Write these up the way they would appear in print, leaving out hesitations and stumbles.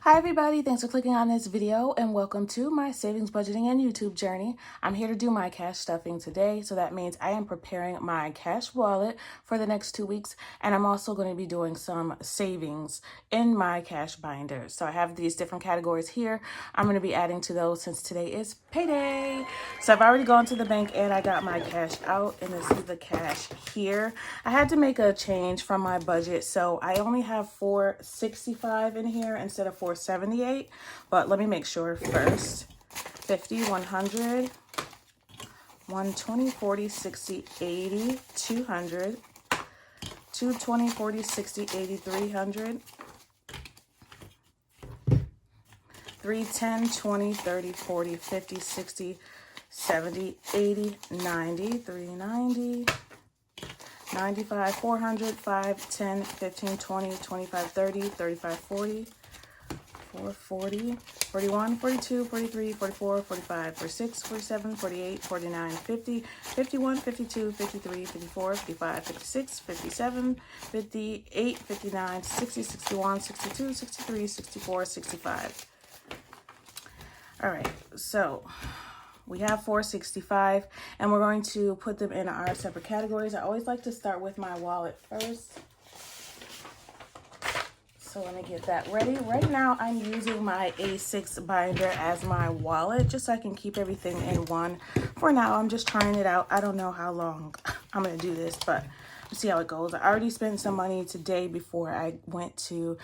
Hi everybody, thanks for clicking on this video and welcome to my savings, budgeting, and YouTube journey. I'm here to do my cash stuffing today, so that means I am preparing my cash wallet for the next 2 weeks, and I'm also going to be doing some savings in my cash binder. So I have these different categories here. I'm going to be adding to those since today is payday. So I've already gone to the bank and I got my cash out, and this is the cash here. I had to make a change from my budget, so I only have $465 in here instead of $478, but let me make sure first. 50, 100, 120, 40, 60, 80, 200, 220, 40, 60, 80, 300, 310, 20, 30, 40, 50, 60, 70, 80, 90, 390, 95, 400, 5, 10, 15, 20, 25, 30, 35, 40, 440, 41, 42, 43, 44, 45, 46, 47, 48, 49, 50, 51, 52, 53, 54, 55, 56, 57, 58, 59, 60, 61, 62, 63, 64, 65. All right, so we have 465 and we're going to put them in our separate categories. I always like to start with my wallet first. So let me get that ready. Right now I'm using my A6 binder as my wallet just so I can keep everything in one. For now, I'm just trying it out. I don't know how long I'm gonna do this, but we'll see how it goes. I already spent some money today before I went to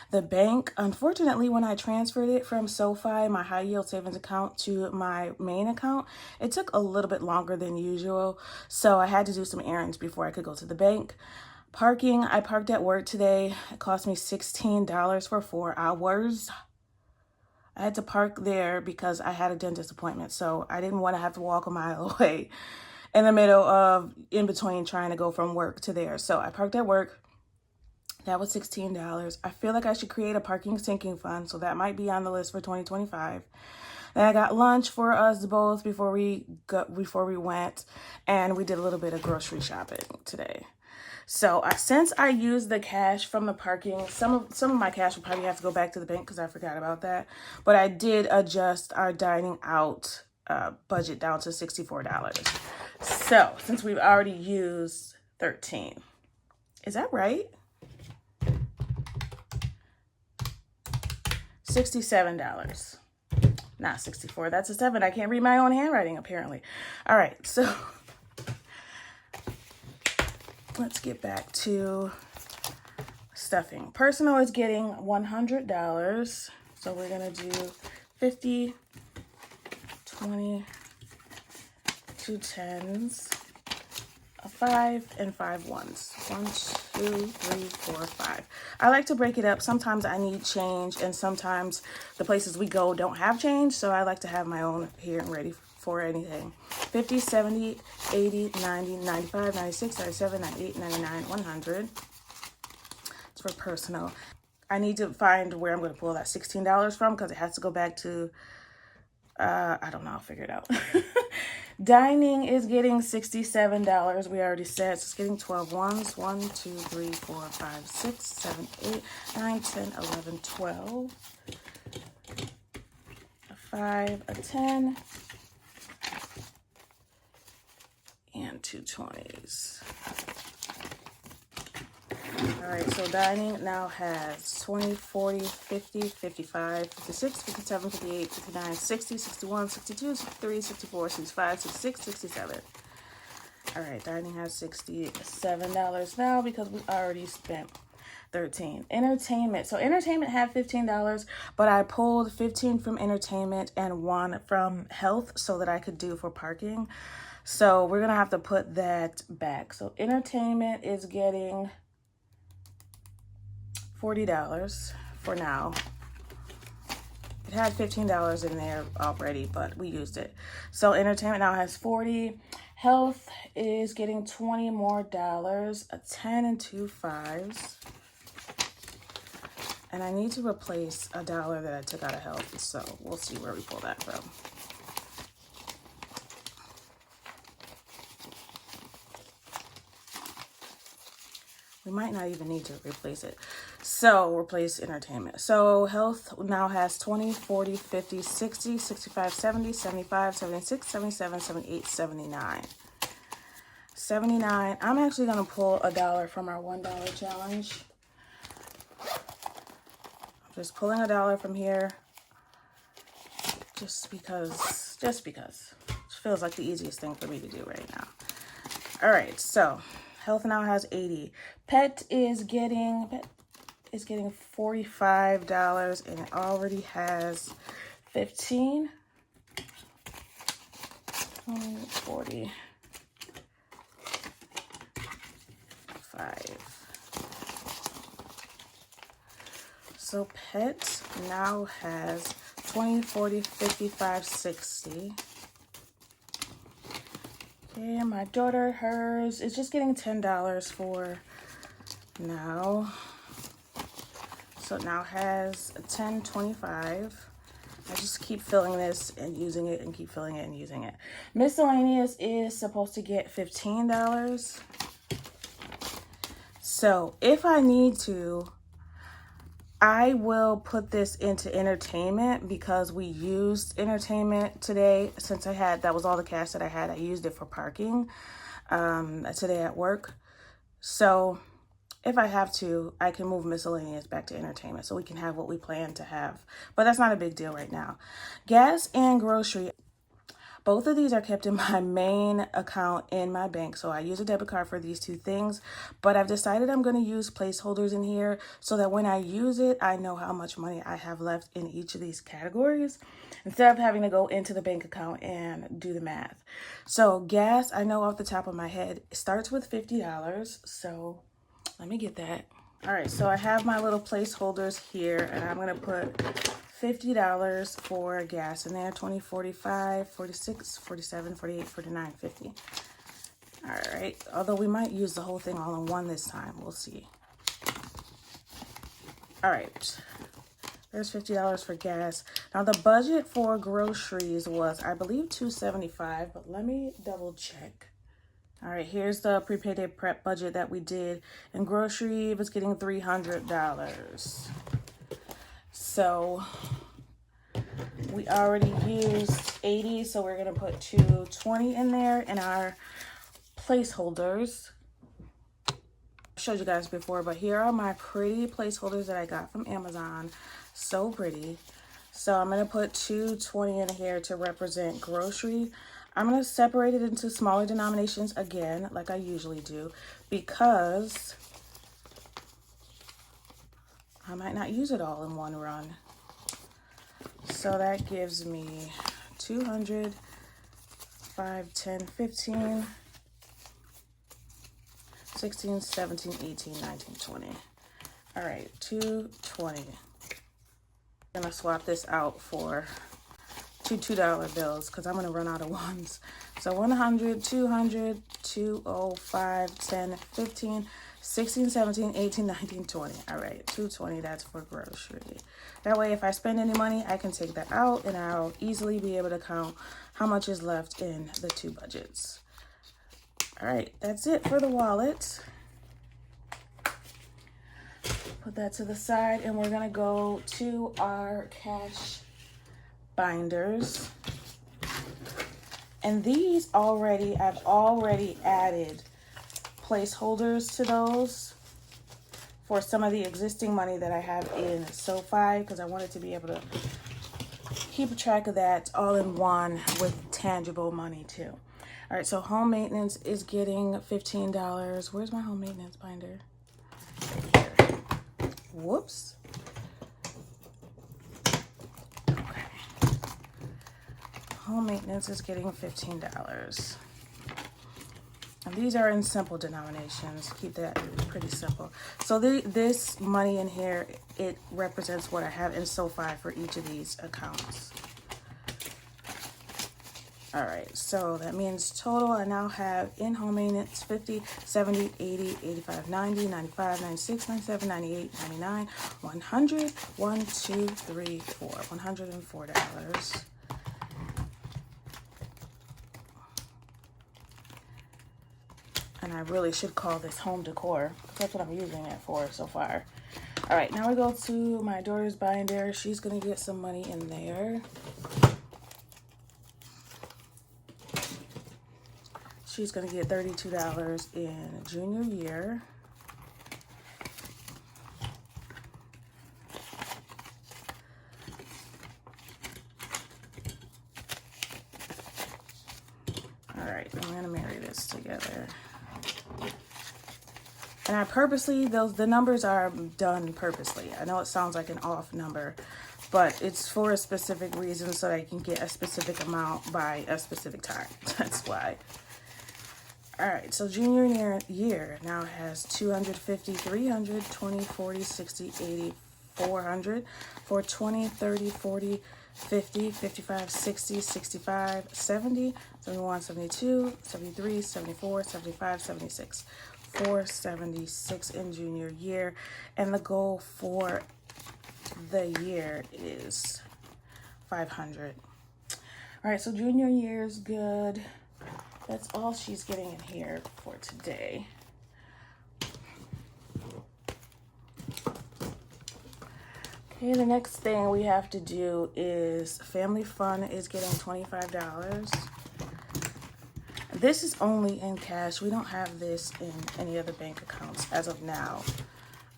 the bank. Unfortunately, when I transferred it from Sofi, my high yield savings account, to my main account, it took a little bit longer than usual. So I had to do some errands before I could go to the bank. Parking, I parked at work today. It cost me $16 for 4 hours. I had to park there because I had a dentist appointment, so I didn't want to have to walk a mile away in the middle of, in between trying to go from work to there. So I parked at work. That was $16. I feel like I should create a parking sinking fund, so that might be on the list for 2025. Then I got lunch for us both before we went, and we did a little bit of grocery shopping today. So since I used the cash from the parking, some of my cash will probably have to go back to the bank because I forgot about that. But I did adjust our dining out budget down to $64. So since we've already used 13, is that right? $67. Not 64. That's a 7. I can't read my own handwriting apparently. All right, so let's get back to stuffing. Personal is getting $100. So we're going to do 50, 20, 2 10s, a 5, and 5 ones. 1, 2, 3, 4, 5. I like to break it up. Sometimes I need change, and sometimes the places we go don't have change. So I like to have my own here and ready for anything. 50, 70, 80, 90, 95, 96, 97, 98, 99, 100. It's for personal. I need to find where I'm going to pull that $16 from because it has to go back to, I don't know, I'll figure it out. Dining is getting $67. We already said, so it's getting 12 ones. 1, 2, 3, 4, 5, 6, 7, 8, 9, 10, 11, 12. A 5, a 10. And 2 20s. All right, so dining now has 20, 40, 50, 55, 56, 57, 58, 59, 60, 61, 62, 63, 64, 65, 66, 67. All right, dining has $67 now because we already spent 13. Entertainment. So entertainment had $15, but I pulled 15 from entertainment and 1 from health so that I could do for parking. So we're going to have to put that back. So entertainment is getting $40 for now. It had $15 in there already, but we used it. So entertainment now has 40. Health is getting $20 more, a 10 and 2 5s. And I need to replace $1 that I took out of health. So we'll see where we pull that from. We might not even need to replace it. So replace entertainment. So health now has 20, 40, 50, 60, 65, 70, 75, 76, 77, 78, 79. 79. I'm actually going to pull $1 from our $1 challenge. I'm just pulling $1 from here. Just because. It feels like the easiest thing for me to do right now. All right, so health now has 80. Pet is getting $45 and it already has 15. 20, 40. 5. So pet now has 20, 40, 55, 60. Okay, my daughter, hers is just getting $10 for now. So it now has a 10, 25. I just keep filling this and using it and keep filling it and using it. Miscellaneous is supposed to get $15. So if I need to, I will put this into entertainment because we used entertainment today. Since that was all the cash that I had. I used it for parking today at work. So if I have to, I can move miscellaneous back to entertainment so we can have what we plan to have. But that's not a big deal right now. Gas and grocery. Both of these are kept in my main account in my bank. So I use a debit card for these two things, but I've decided I'm going to use placeholders in here so that when I use it, I know how much money I have left in each of these categories instead of having to go into the bank account and do the math. So gas, I know off the top of my head, starts with $50. So let me get that. All right, so I have my little placeholders here and I'm going to put $50 for gas in there. 20, 45, 46, 47, 48, 49, 50. All right, although we might use the whole thing all in one this time. We'll see. All right, there's $50 for gas. Now the budget for groceries was, I believe, $275, but let me double check. All right, here's the pre-payday prep budget that we did. And grocery was getting $300. So we already used 80, so we're gonna put 220 in there in our placeholders. I showed you guys before, but here are my pretty placeholders that I got from Amazon. So pretty. So I'm gonna put 220 in here to represent grocery. I'm going to separate it into smaller denominations again, like I usually do, because I might not use it all in one run. So that gives me 200, 5, 10, 15, 16, 17, 18, 19, 20. All right, 220. I'm going to swap this out for two $2 bills because I'm going to run out of ones. So 100, 200, 205, 10, 15, 16, 17, 18, 19, 20. All right, 220, that's for grocery. That way, if I spend any money, I can take that out and I'll easily be able to count how much is left in the two budgets. All right, that's it for the wallet. Put that to the side and we're going to go to our cash binders. And these I've already added placeholders to those for some of the existing money that I have in Sofi because I wanted to be able to keep track of that all in one with tangible money too. All right, so home maintenance is getting $15. Where's my home maintenance binder? Right here. Whoops. Home maintenance is getting $15. And these are in simple denominations. Keep that pretty simple. So this money in here, it represents what I have in Sofi for each of these accounts. All right, so that means total I now have in home maintenance 50, 70, 80, 85, 90, 95, 96, 97, 98, 99, 100, 1, 2, 3, 4, $104. And And I really should call this home decor. That's what I'm using it for so far. All right, now we go to my daughter's binder. She's gonna get some money in there. She's gonna get $32 in junior year. All right, I'm gonna marry this together. And I purposely, the numbers are done purposely. I know it sounds like an off number, but it's for a specific reason so that I can get a specific amount by a specific time. That's why. All right, so junior year now has 250, 300, 20, 40, 60, 80, 400, 420, 30, 40, 50, 55, 60, 65, 70, 71, 72, 73, 74, 75, 76. 476 in junior year, and the goal for the year is 500. All right, so junior year is good. That's all she's getting in here for today. Okay, the next thing we have to do is Family Fun is getting $25. This is only in cash. We don't have this in any other bank accounts as of now.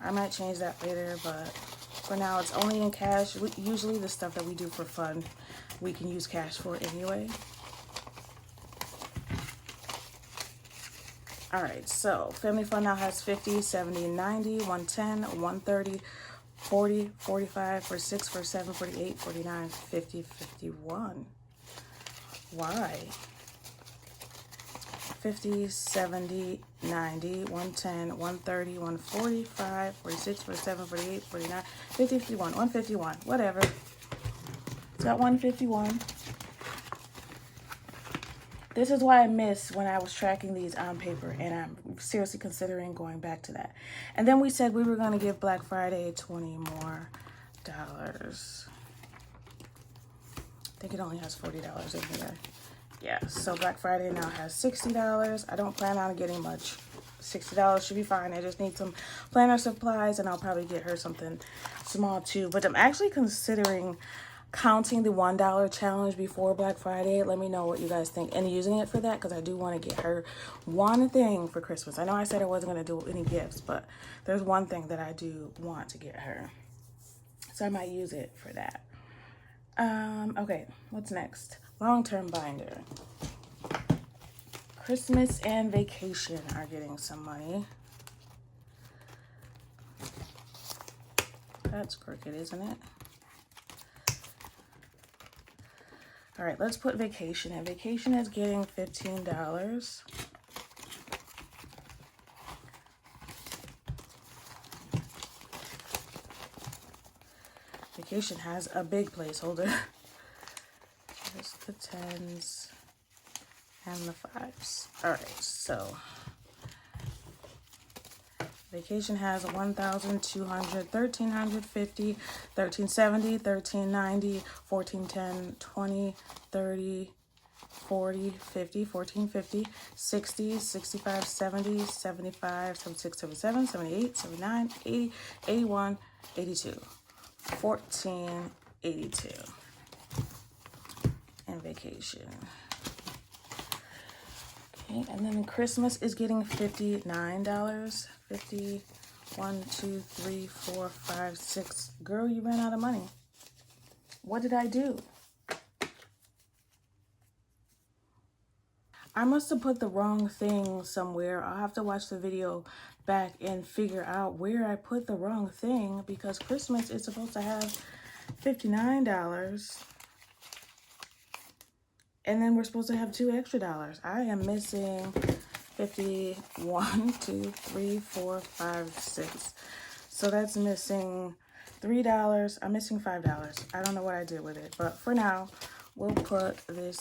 I might change that later, but for now it's only in cash. Usually the stuff that we do for fun, we can use cash for anyway. All right, so Family Fun now has 50, 70, 90, 110, 130, 40, 45, 46, 47, 48, 49, 50, 51. Why? 50, 70, 90, 110, 130, 145, 46, 47, 48, 49, 50, 51, 151, whatever. It's got 151. This is why I missed when I was tracking these on paper, and I'm seriously considering going back to that. And then we said we were going to give Black Friday $20 more. I think it only has $40 in here. Yeah, so Black Friday now has $60. I don't plan on getting much. $60 should be fine. I just need some planner supplies, and I'll probably get her something small too. But I'm actually considering counting the $1 challenge before Black Friday. Let me know what you guys think, and using it for that, because I do want to get her one thing for Christmas. I know I said I wasn't going to do any gifts, but there's one thing that I do want to get her. So I might use it for that. Okay, what's next? Long-term binder. Christmas and vacation are getting some money. That's crooked, isn't it? All right, let's put vacation in. Vacation is getting $15. Vacation has a big placeholder. Just the 10s and the 5s. All right, so vacation has 1,200, 1,350, 1,370, 1,390, 1,410, 20, 30, 40, 50, 1,450, 60, 65, 70, 75, 76, 77, 78, 79, 80, 81, 82. 1,482 and vacation. Okay, and then Christmas is getting $59. 50, 1, 2, 3, 4, 5, 6. Girl, you ran out of money. What did I do? I must have put the wrong thing somewhere. I'll have to watch the video back and figure out where I put the wrong thing, because Christmas is supposed to have $59. And then we're supposed to have $2 extra. I am missing 50, 1, 2, 3, 4, 5, 6. So that's missing $3. I'm missing $5. I don't know what I did with it, but for now, we'll put this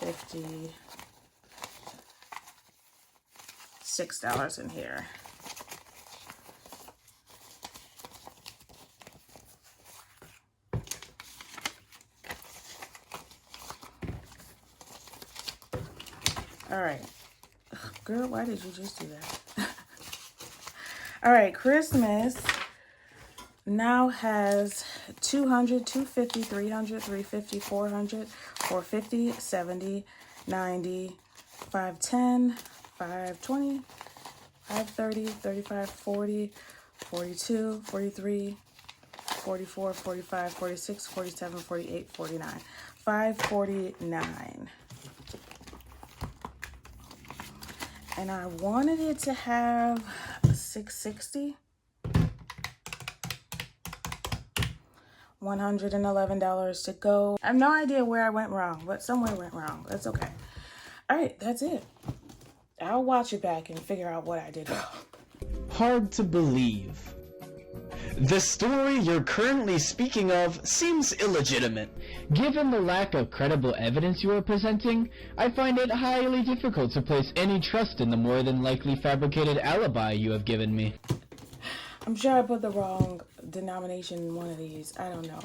$56 in here. All right. Girl, why did you just do that? All right, Christmas now has 200, 250, 300, 350, 400, 450, 70, 90, 510, 520, 530, 35, 40, 42, 43, 44, 45, 46, 47, 48, 49, 549. And I wanted it to have 660. $111 to go. I have no idea where I went wrong, but somewhere went wrong. That's okay. All right, that's it. I'll watch it back and figure out what I did wrong. Hard to believe. The story you're currently speaking of seems illegitimate. Given the lack of credible evidence you are presenting, I find it highly difficult to place any trust in the more than likely fabricated alibi you have given me. I'm sure I put the wrong denomination in one of these. I don't know.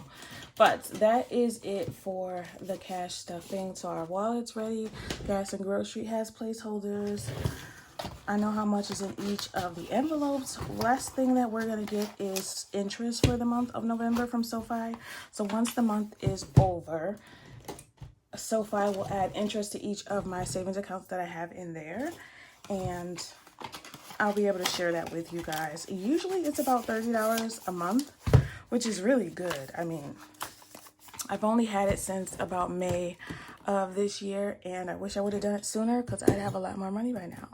But that is it for the cash stuffing. So our wallet's ready. Gas and grocery has placeholders. I know how much is in each of the envelopes. Last thing that we're going to get is interest for the month of November from Sofi. So once the month is over, Sofi will add interest to each of my savings accounts that I have in there. And I'll be able to share that with you guys. Usually it's about $30 a month, which is really good. I mean, I've only had it since about May of this year, and I wish I would have done it sooner because I'd have a lot more money by now.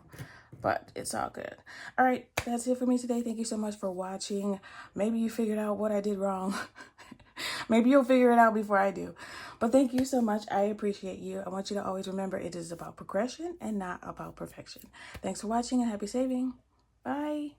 But it's all good. All right, that's it for me today. Thank you so much for watching. Maybe you figured out what I did wrong. Maybe you'll figure it out before I do. But thank you so much. I appreciate you. I want you to always remember it is about progression and not about perfection. Thanks for watching and happy saving. Bye.